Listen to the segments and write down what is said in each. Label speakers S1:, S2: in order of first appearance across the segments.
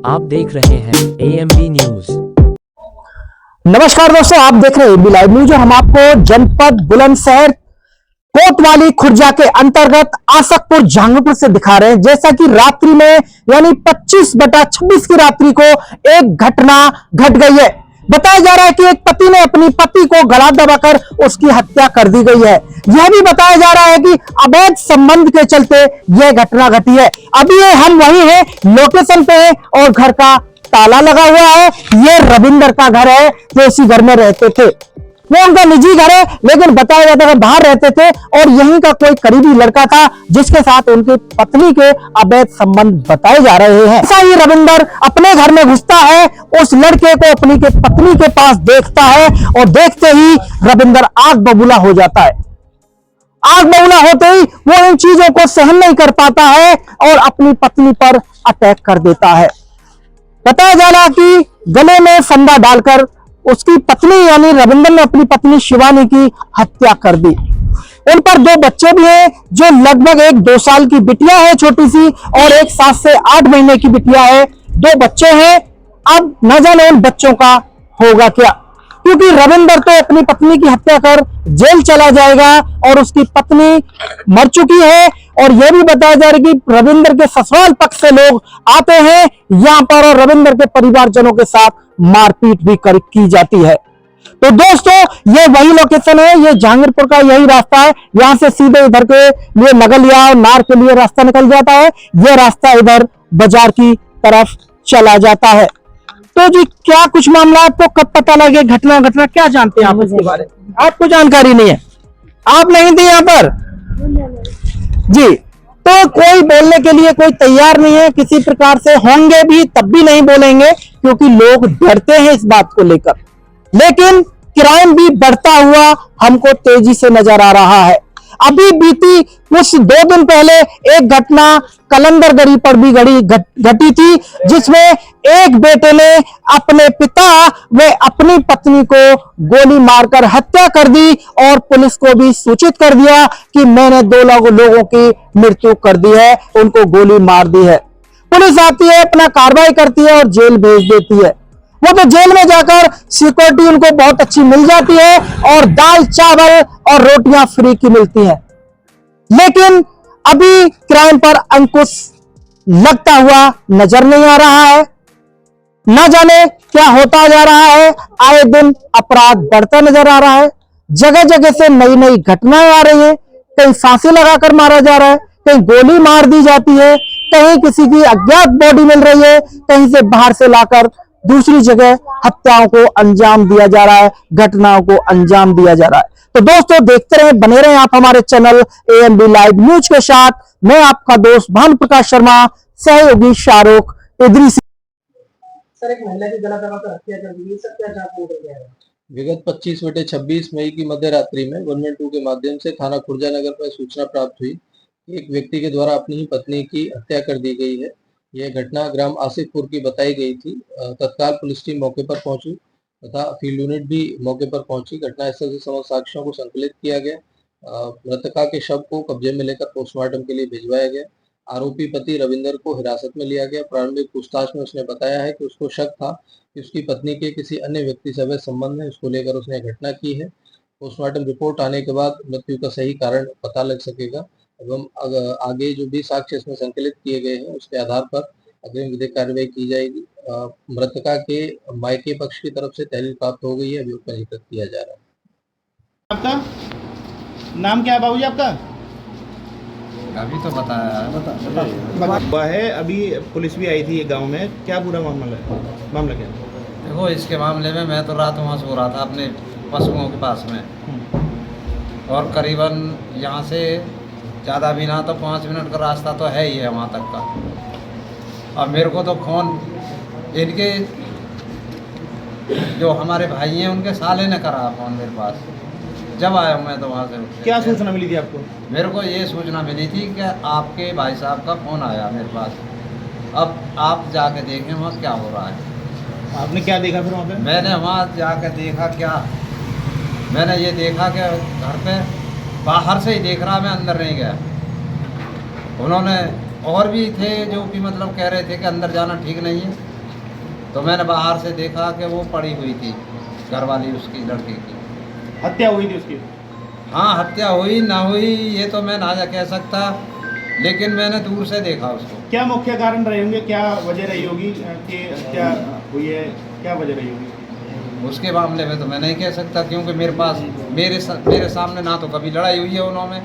S1: आप देख रहे हैं AMB न्यूज।
S2: नमस्कार दोस्तों, आप देख रहे हैं AMB लाइव न्यूज। हम आपको जनपद बुलंदशहर कोतवाली खुर्जा के अंतर्गत आसकपुर जहांगीरपुर से दिखा रहे हैं। जैसा कि रात्रि में यानी 25/26 की रात्रि को एक घटना घट गई है। बताया जा रहा है कि एक पति ने अपनी पत्नी को गला दबाकर उसकी हत्या कर दी गई है। यह भी बताया जा रहा है कि अवैध संबंध के चलते यह घटना घटी है। अभी हम वही हैं, लोकेशन पे हैं और घर का ताला लगा हुआ है। ये रविंदर का घर है जो इसी घर में रहते थे। वो उनका निजी घर है, लेकिन बताया जाता है बाहर रहते थे और यहीं का कोई करीबी लड़का था जिसके साथ उनकी पत्नी के अवैध संबंध बताए जा रहे हैं। ऐसा ही रविंदर अपने घर में घुसता है, उस लड़के को अपनी के पत्नी के पास देखता है और देखते ही रविंदर आग बबूला हो जाता है। आग बबूला होते ही वो इन चीजों को सहन नहीं कर पाता है और अपनी पत्नी पर अटैक कर देता है। बताया जा रहा कि गले में फंदा डालकर उसकी पत्नी यानी रविंदर ने अपनी पत्नी शिवानी की हत्या कर दी। उन पर 2 बच्चे भी हैं, जो लगभग एक 2 साल की बिटिया है छोटी सी और एक 7 से 8 महीने की बिटिया है। 2 बच्चे हैं। अब न जाने उन बच्चों का होगा क्या, क्योंकि रविंदर तो अपनी पत्नी की हत्या कर जेल चला जाएगा और उसकी पत्नी मर चुकी है। और यह भी बताया जा रहा है कि रविंदर के ससुराल पक्ष से लोग आते हैं यहां पर और रविंदर के परिवारजनों के साथ मारपीट भी की जाती है। तो दोस्तों, ये वही लोकेशन है, ये जहांगीरपुर का यही रास्ता है। यहां से सीधे इधर के लिए नगलिया और नार के लिए रास्ता निकल जाता है। यह रास्ता इधर बाजार की तरफ चला जाता है। तो जी, क्या कुछ मामला आपको कब पता लगे? घटना क्या जानते हैं आप इसके बारे में? आपको जानकारी नहीं है, आप नहीं थे यहाँ पर जी। तो कोई बोलने के लिए कोई तैयार नहीं है किसी प्रकार से, होंगे भी तब भी नहीं बोलेंगे क्योंकि लोग डरते हैं इस बात को लेकर। लेकिन क्राइम भी बढ़ता हुआ हमको तेजी से नजर आ रहा है। अभी बीती कुछ 2 दिन पहले एक घटना कलंदरगढ़ी पर भी घटी थी, जिसमें एक बेटे ने अपने पिता व अपनी पत्नी को गोली मारकर हत्या कर दी और पुलिस को भी सूचित कर दिया कि मैंने 2 लोगों की मृत्यु कर दी है, उनको गोली मार दी है। पुलिस आती है, अपना कार्रवाई करती है और जेल भेज देती है। वो तो जेल में जाकर सिक्योरिटी उनको बहुत अच्छी मिल जाती है और दाल चावल और रोटियां फ्री की मिलती हैं। लेकिन अभी क्राइम पर अंकुश लगता हुआ नजर नहीं आ रहा है। न जाने क्या होता जा रहा है, आए दिन अपराध बढ़ता नजर आ रहा है। जगह जगह से नई नई घटनाएं आ रही हैं। कहीं फांसी लगाकर मारा जा रहा है, कहीं गोली मार दी जाती है, कहीं किसी की अज्ञात बॉडी मिल रही है, कहीं से बाहर से लाकर दूसरी जगह हत्याओं को अंजाम दिया जा रहा है, घटनाओं को अंजाम दिया जा रहा है। तो दोस्तों, देखते रहें, बने रहें आप हमारे चैनल AMB लाइव न्यूज के साथ। मैं आपका दोस्त भानु प्रकाश शर्मा, सहयोगी शाहरुख इदरीसी।
S3: सर, एक महिला की गला दबाकर हत्या कर दी, सब क्या जांच हो गई है?
S4: विगत 25/26 मई की मध्य रात्रि में 112 के माध्यम से थाना खुर्जा नगर पर सूचना प्राप्त हुई कि एक व्यक्ति के द्वारा अपनी ही पत्नी की हत्या कर दी गई है। यह घटना ग्राम आसिफपुर की बताई गई थी। तत्काल पुलिस टीम मौके पर पहुंची तथा फील्ड यूनिट भी मौके पर पहुंची। घटनास्थल से समस्त साक्ष्यों को संकलित किया गया। मृतका के शव को कब्जे में लेकर पोस्टमार्टम के लिए भिजवाया गया। आरोपी पति रविंदर को हिरासत में लिया गया। प्रारंभिक पूछताछ में उसने बताया है कि उसको शक था कि उसकी पत्नी के किसी अन्य व्यक्ति से अवैध संबंध है, उसको लेकर उसने घटना की है। पोस्टमार्टम रिपोर्ट आने के बाद मृत्यु का सही कारण पता लग सकेगा एवं आगे जो भी साक्ष्य इसमें संकलित किए गए हैं उसके आधार पर अग्रिम विधिक कार्रवाई की जाएगी। मृतका के मायके पक्ष की तरफ से तहरीर प्राप्त हो गई है, अभियोग पंजीकृत किया जा रहा है।
S3: आपका नाम क्या है बाबूजी आपका?
S5: अभी तो बताया
S3: हुआ है। अभी पुलिस भी आई थी ये गांव में, क्या पूरा मामला क्या?
S5: देखो, इसके मामले में मैं तो रात वहाँ सो रहा था अपने पशुओं के पास में, और करीबन यहाँ से ज़्यादा भी ना तो 5 मिनट का रास्ता तो है ही है वहाँ तक का। अब मेरे को तो फ़ोन इनके जो हमारे भाई हैं उनके साले ने करा फ़ोन मेरे पास। जब आया मैं तो वहाँ से।
S3: क्या सूचना मिली थी आपको?
S5: मेरे को ये सूचना मिली थी कि आपके भाई साहब का फ़ोन आया मेरे पास। अब आप जाके देखें वहाँ क्या हो रहा है।
S3: आपने क्या देखा फिर वहाँ पे?
S5: मैंने वहाँ जाकर देखा, क्या मैंने ये देखा कि घर पे बाहर से ही देख रहा, मैं अंदर नहीं गया। उन्होंने और भी थे जो कि मतलब कह रहे थे कि अंदर जाना ठीक नहीं है, तो मैंने बाहर से देखा कि वो पड़ी हुई थी, घरवाली उसकी लड़के की।
S3: हत्या हुई थी उसकी?
S5: हाँ, हत्या हुई ना हुई ये तो मैं ना कह सकता, लेकिन मैंने दूर से देखा उसको।
S3: क्या मुख्य कारण रहे होंगे, क्या वजह रही होगी कि हत्या हुई है, क्या वजह रही होगी?
S5: उसके मामले में तो मैं नहीं कह सकता, क्योंकि मेरे सामने ना तो कभी लड़ाई हुई है उन्होंने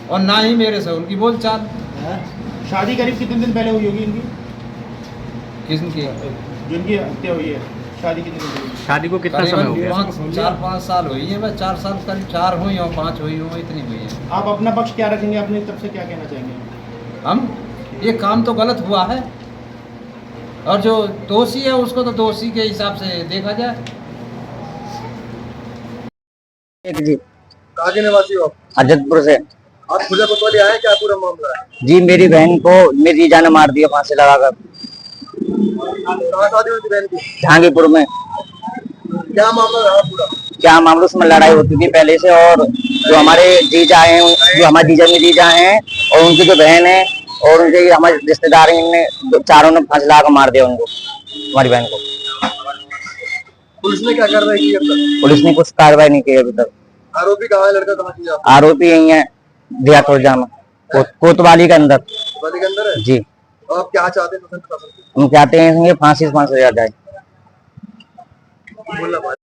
S5: और ना ही मेरे से उनकी बोलचाल।
S3: शादी करीब कितने दिन पहले हुई होगी इनकी,
S5: किसकी?
S3: जिनकी हत्या हुई है? शादी कितने दिन पहले?
S2: शादी को कितना समय हो गया?
S5: 4-5 साल हुई है, बस 4 साल करीब 4 हुई और 5 हुई हो, इतनी हुई है।
S3: आप अपना पक्ष क्या रखेंगे, अपनी तरफ से क्या कहना चाहेंगे?
S5: हम ये काम तो गलत हुआ है और जो दोषी है उसको तो दोषी के हिसाब से देखा जाए।
S2: जी,
S6: कहाँ के निवासी हो आप?
S2: अजतपुर से।
S6: आप खुर्जा कोतवाली आए, क्या पूरा मामला है?
S2: जी, मेरी बहन को मेरी जीजा ने मार दिया फांसी लगाकर,
S6: कहाँ शादी हुई थी बहन की?
S2: जहांगीरपुर में।
S6: क्या मामला रहा पूरा?
S2: क्या मामला, उसमें लड़ाई होती थी पहले से, और जो हमारे जीजा हैं, जो हमारे जीजा में जीजा हैं और उनकी जो बहन है और उनके हमारे रिश्तेदार हैं, इनने चारों ने फांसी लगा मार दिया उनको, हमारी बहन को।
S6: पुलिस ने क्या कार्रवाई की अब तक?
S2: पुलिस ने कुछ कार्रवाई नहीं की अभी तक।
S6: आरोपी कहाँ है, लड़का कहाँ से आप?
S2: आरोपी यही है दिया खुर्जा में, कोतवाली के अंदर।
S6: कोतवाली के अंदर है?
S2: जी।
S6: और आप क्या चाहते हैं प्रशासन से?
S2: हम चाहते हैं फांसी से जाए।
S6: बोलना